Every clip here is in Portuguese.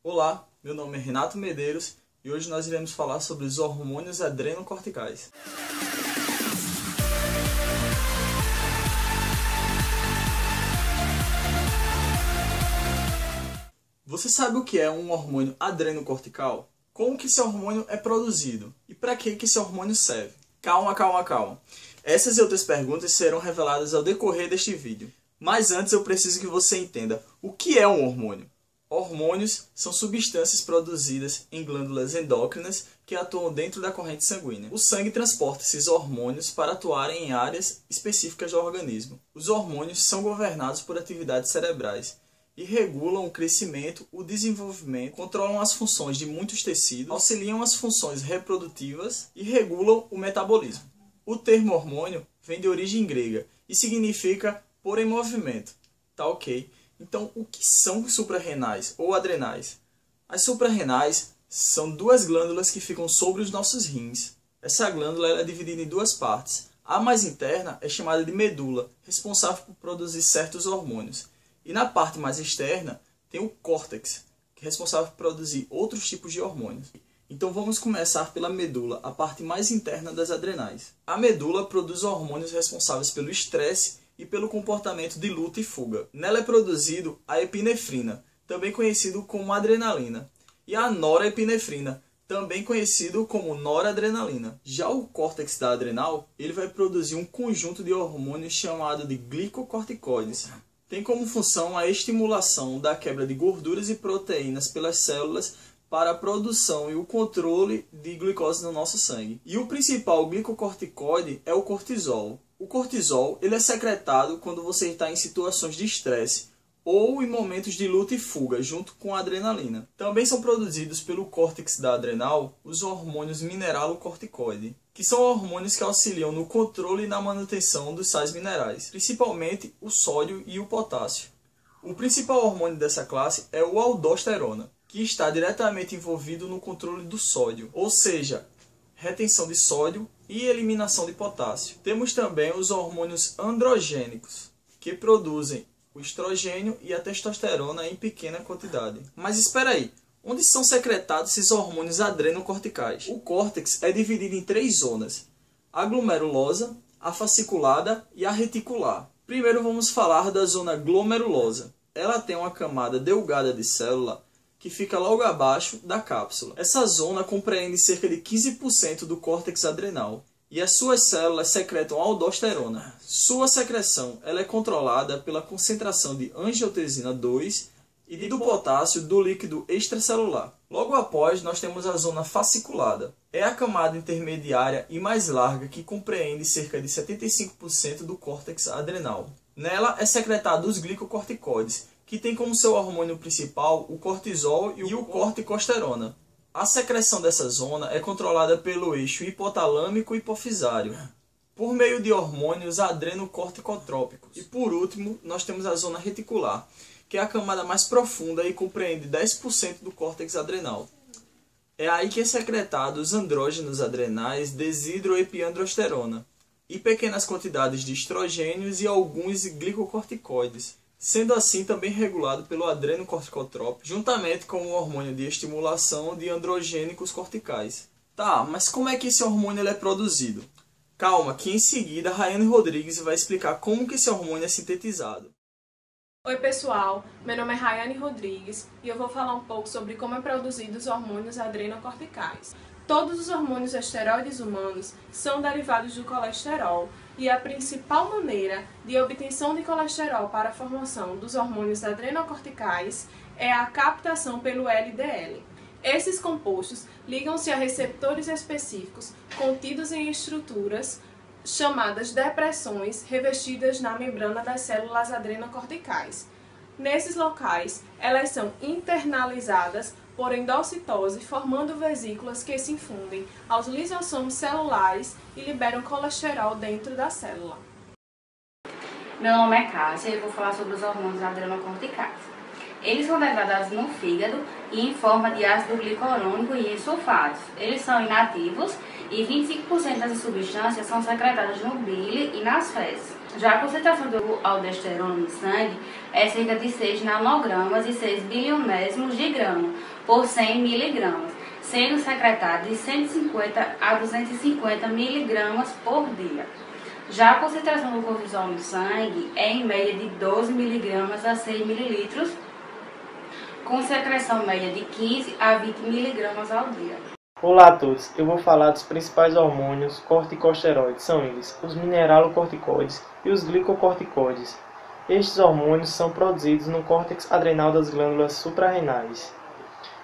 Olá, meu nome é Renato Medeiros e hoje nós iremos falar sobre os hormônios adrenocorticais. Você sabe o que é um hormônio adrenocortical? Como que esse hormônio é produzido? E para que esse hormônio serve? Calma. Essas e outras perguntas serão reveladas ao decorrer deste vídeo. Mas antes eu preciso que você entenda o que é um hormônio. Hormônios são substâncias produzidas em glândulas endócrinas que atuam dentro da corrente sanguínea. O sangue transporta esses hormônios para atuarem em áreas específicas do organismo. Os hormônios são governados por atividades cerebrais e regulam o crescimento, o desenvolvimento, controlam as funções de muitos tecidos, auxiliam as funções reprodutivas e regulam o metabolismo. O termo hormônio vem de origem grega e significa pôr em movimento. Tá ok? Então, o que são suprarrenais ou adrenais? As suprarrenais são duas glândulas que ficam sobre os nossos rins. Essa glândula é dividida em duas partes. A mais interna é chamada de medula, responsável por produzir certos hormônios. E na parte mais externa tem o córtex, que é responsável por produzir outros tipos de hormônios. Então vamos começar pela medula, a parte mais interna das adrenais. A medula produz hormônios responsáveis pelo estresse e pelo comportamento de luta e fuga. Nela é produzido a epinefrina, também conhecido como adrenalina, e a norepinefrina, também conhecido como noradrenalina. Já o córtex da adrenal, ele vai produzir um conjunto de hormônios chamado de glicocorticoides. Tem como função a estimulação da quebra de gorduras e proteínas pelas células para a produção e o controle de glicose no nosso sangue. E o principal glicocorticoide é o cortisol. O cortisol ele é secretado quando você está em situações de estresse ou em momentos de luta e fuga, junto com a adrenalina. Também são produzidos pelo córtex da adrenal os hormônios mineralocorticoide, que são hormônios que auxiliam no controle e na manutenção dos sais minerais, principalmente o sódio e o potássio. O principal hormônio dessa classe é o aldosterona, que está diretamente envolvido no controle do sódio, ou seja, retenção de sódio e eliminação de potássio. Temos também os hormônios androgênicos, que produzem o estrogênio e a testosterona em pequena quantidade. Mas espera aí, onde são secretados esses hormônios adrenocorticais? O córtex é dividido em três zonas: a glomerulosa, a fasciculada e a reticular. Primeiro vamos falar da zona glomerulosa. Ela tem uma camada delgada de célula que fica logo abaixo da cápsula. Essa zona compreende cerca de 15% do córtex adrenal e as suas células secretam aldosterona. Sua secreção ela é controlada pela concentração de angiotensina 2 e do potássio do líquido extracelular. Logo após, nós temos a zona fasciculada. É a camada intermediária e mais larga que compreende cerca de 75% do córtex adrenal. Nela é secretado os glicocorticoides, que tem como seu hormônio principal o cortisol e o corticosterona. A secreção dessa zona é controlada pelo eixo hipotalâmico e hipofisário, por meio de hormônios adrenocorticotrópicos. E por último, nós temos a zona reticular, que é a camada mais profunda e compreende 10% do córtex adrenal. É aí que é secretado os andrógenos adrenais desidroepiandrosterona e pequenas quantidades de estrogênios e alguns glicocorticoides, sendo assim também regulado pelo adrenocorticotrópico, juntamente com o hormônio de estimulação de androgênicos corticais. Tá, mas como é que esse hormônio ele é produzido? Calma, que em seguida a Rayane Rodrigues vai explicar como que esse hormônio é sintetizado. Oi pessoal, meu nome é Rayane Rodrigues e eu vou falar um pouco sobre como é produzido os hormônios adrenocorticais. Todos os hormônios esteroides humanos são derivados do colesterol e a principal maneira de obtenção de colesterol para a formação dos hormônios adrenocorticais é a captação pelo LDL. Esses compostos ligam-se a receptores específicos contidos em estruturas chamadas depressões revestidas na membrana das células adrenocorticais. Nesses locais, elas são internalizadas por endocitose, formando vesículas que se infundem aos lisossomos celulares e liberam colesterol dentro da célula. Meu nome é Cássia e eu vou falar sobre os hormônios adrenocorticais. Eles são degradados no fígado e em forma de ácido glicurônico e em sulfatos. Eles são inativos e 25% dessas substâncias são secretadas no bile e nas fezes. Já a concentração do aldosterona no sangue é cerca de 6 nanogramas e 6 bilionésimos de grama por 100 miligramas, sendo secretado de 150 a 250 miligramas por dia. Já a concentração do cortisol no sangue é em média de 12 miligramas a 100 mililitros, com secreção média de 15 a 20 miligramas ao dia. Olá a todos, eu vou falar dos principais hormônios corticosteroides, são eles os mineralocorticoides e os glicocorticoides. Estes hormônios são produzidos no córtex adrenal das glândulas suprarrenais.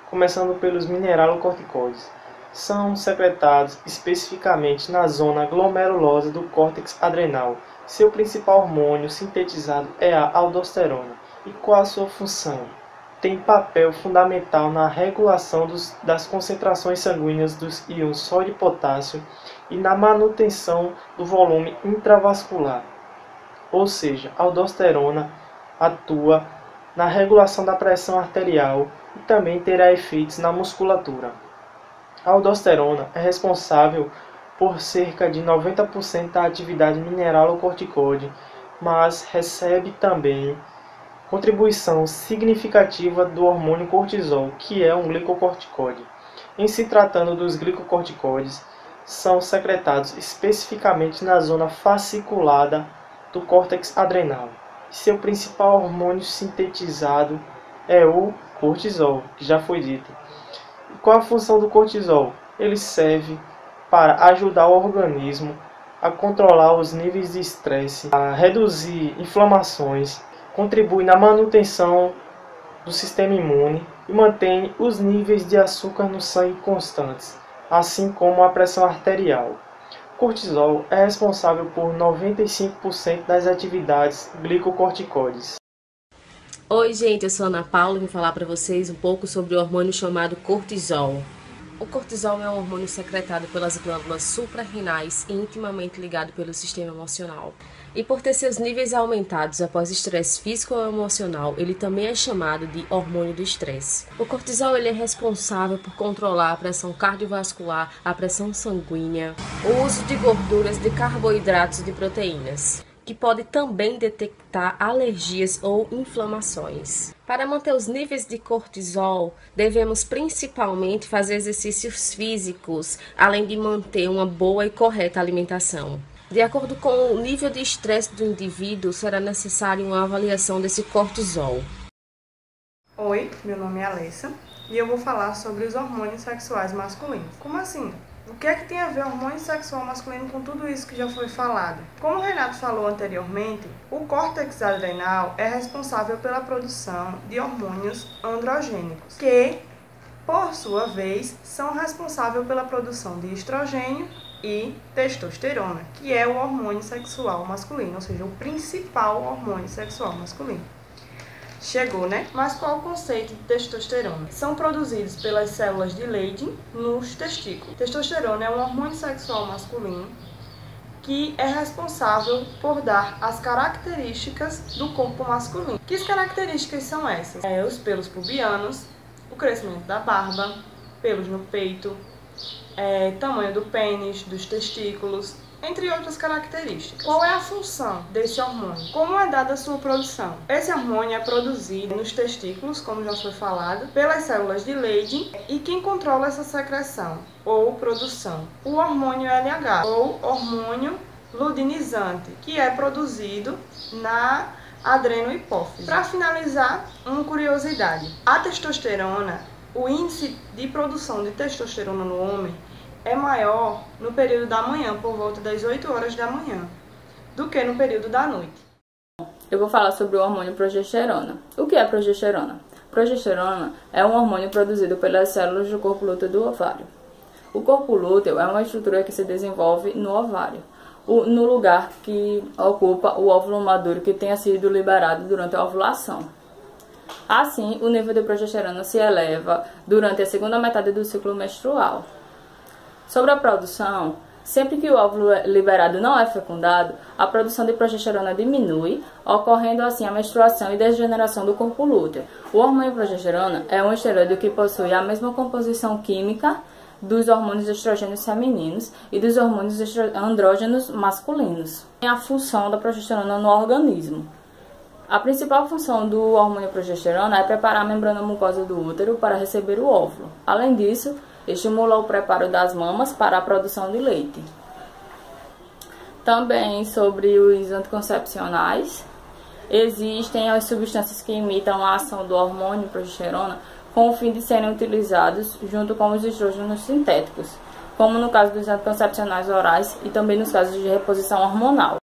Começando pelos mineralocorticoides, são secretados especificamente na zona glomerulosa do córtex adrenal. Seu principal hormônio sintetizado é a aldosterona. E qual a sua função? Tem papel fundamental na regulação das concentrações sanguíneas dos íons sódio e potássio e na manutenção do volume intravascular. Ou seja, a aldosterona atua na regulação da pressão arterial e também terá efeitos na musculatura. A aldosterona é responsável por cerca de 90% da atividade mineralocorticoide, mas recebe também contribuição significativa do hormônio cortisol, que é um glicocorticoide. Em se tratando dos glicocorticoides, são secretados especificamente na zona fasciculada do córtex adrenal. Seu principal hormônio sintetizado é o cortisol, que já foi dito. E qual a função do cortisol? Ele serve para ajudar o organismo a controlar os níveis de estresse, a reduzir inflamações, contribui na manutenção do sistema imune e mantém os níveis de açúcar no sangue constantes, assim como a pressão arterial. O cortisol é responsável por 95% das atividades glicocorticoides. Oi gente, eu sou a Ana Paula e vou falar para vocês um pouco sobre o hormônio chamado cortisol. O cortisol é um hormônio secretado pelas glândulas suprarrenais e intimamente ligado pelo sistema emocional. E por ter seus níveis aumentados após estresse físico ou emocional, ele também é chamado de hormônio do estresse. O cortisol ele é responsável por controlar a pressão cardiovascular, a pressão sanguínea, o uso de gorduras, de carboidratos e de proteínas, que pode também detectar alergias ou inflamações. Para manter os níveis de cortisol, devemos principalmente fazer exercícios físicos, além de manter uma boa e correta alimentação. De acordo com o nível de estresse do indivíduo, será necessária uma avaliação desse cortisol. Oi, meu nome é Alessa e eu vou falar sobre os hormônios sexuais masculinos. Como assim? O que é que tem a ver o hormônio sexual masculino com tudo isso que já foi falado? Como o Renato falou anteriormente, o córtex adrenal é responsável pela produção de hormônios androgênicos, que, por sua vez, são responsáveis pela produção de estrogênio e testosterona, que é o hormônio sexual masculino, ou seja, o principal hormônio sexual masculino. Chegou, né? Mas qual o conceito de testosterona? São produzidos pelas células de Leydig nos testículos. Testosterona é um hormônio sexual masculino que é responsável por dar as características do corpo masculino. Que características são essas? Os pelos pubianos, o crescimento da barba, pelos no peito, tamanho do pênis, dos testículos, entre outras características. Qual é a função desse hormônio? Como é dada a sua produção? Esse hormônio é produzido nos testículos, como já foi falado, pelas células de Leydig, e quem controla essa secreção ou produção? O hormônio LH, ou hormônio luteinizante, que é produzido na adrenohipófise. Para finalizar, uma curiosidade. A testosterona, o índice de produção de testosterona no homem é maior no período da manhã, por volta das 8 horas da manhã, do que no período da noite. Eu vou falar sobre o hormônio progesterona. O que é progesterona? Progesterona é um hormônio produzido pelas células do corpo lúteo do ovário. O corpo lúteo é uma estrutura que se desenvolve no ovário, no lugar que ocupa o óvulo maduro que tenha sido liberado durante a ovulação. Assim, o nível de progesterona se eleva durante a segunda metade do ciclo menstrual. Sobre a produção, sempre que o óvulo liberado não é fecundado, a produção de progesterona diminui, ocorrendo assim a menstruação e degeneração do corpo lúteo. O hormônio progesterona é um esteroide que possui a mesma composição química dos hormônios estrogênios femininos e dos hormônios andrógenos masculinos. Tem a função da progesterona no organismo. A principal função do hormônio progesterona é preparar a membrana mucosa do útero para receber o óvulo. Além disso, estimula o preparo das mamas para a produção de leite. Também sobre os anticoncepcionais, existem as substâncias que imitam a ação do hormônio progesterona com o fim de serem utilizados junto com os estrógenos sintéticos, como no caso dos anticoncepcionais orais e também nos casos de reposição hormonal.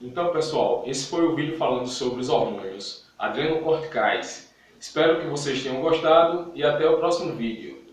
Então, pessoal, esse foi o vídeo falando sobre os hormônios adrenocorticais. Espero que vocês tenham gostado e até o próximo vídeo.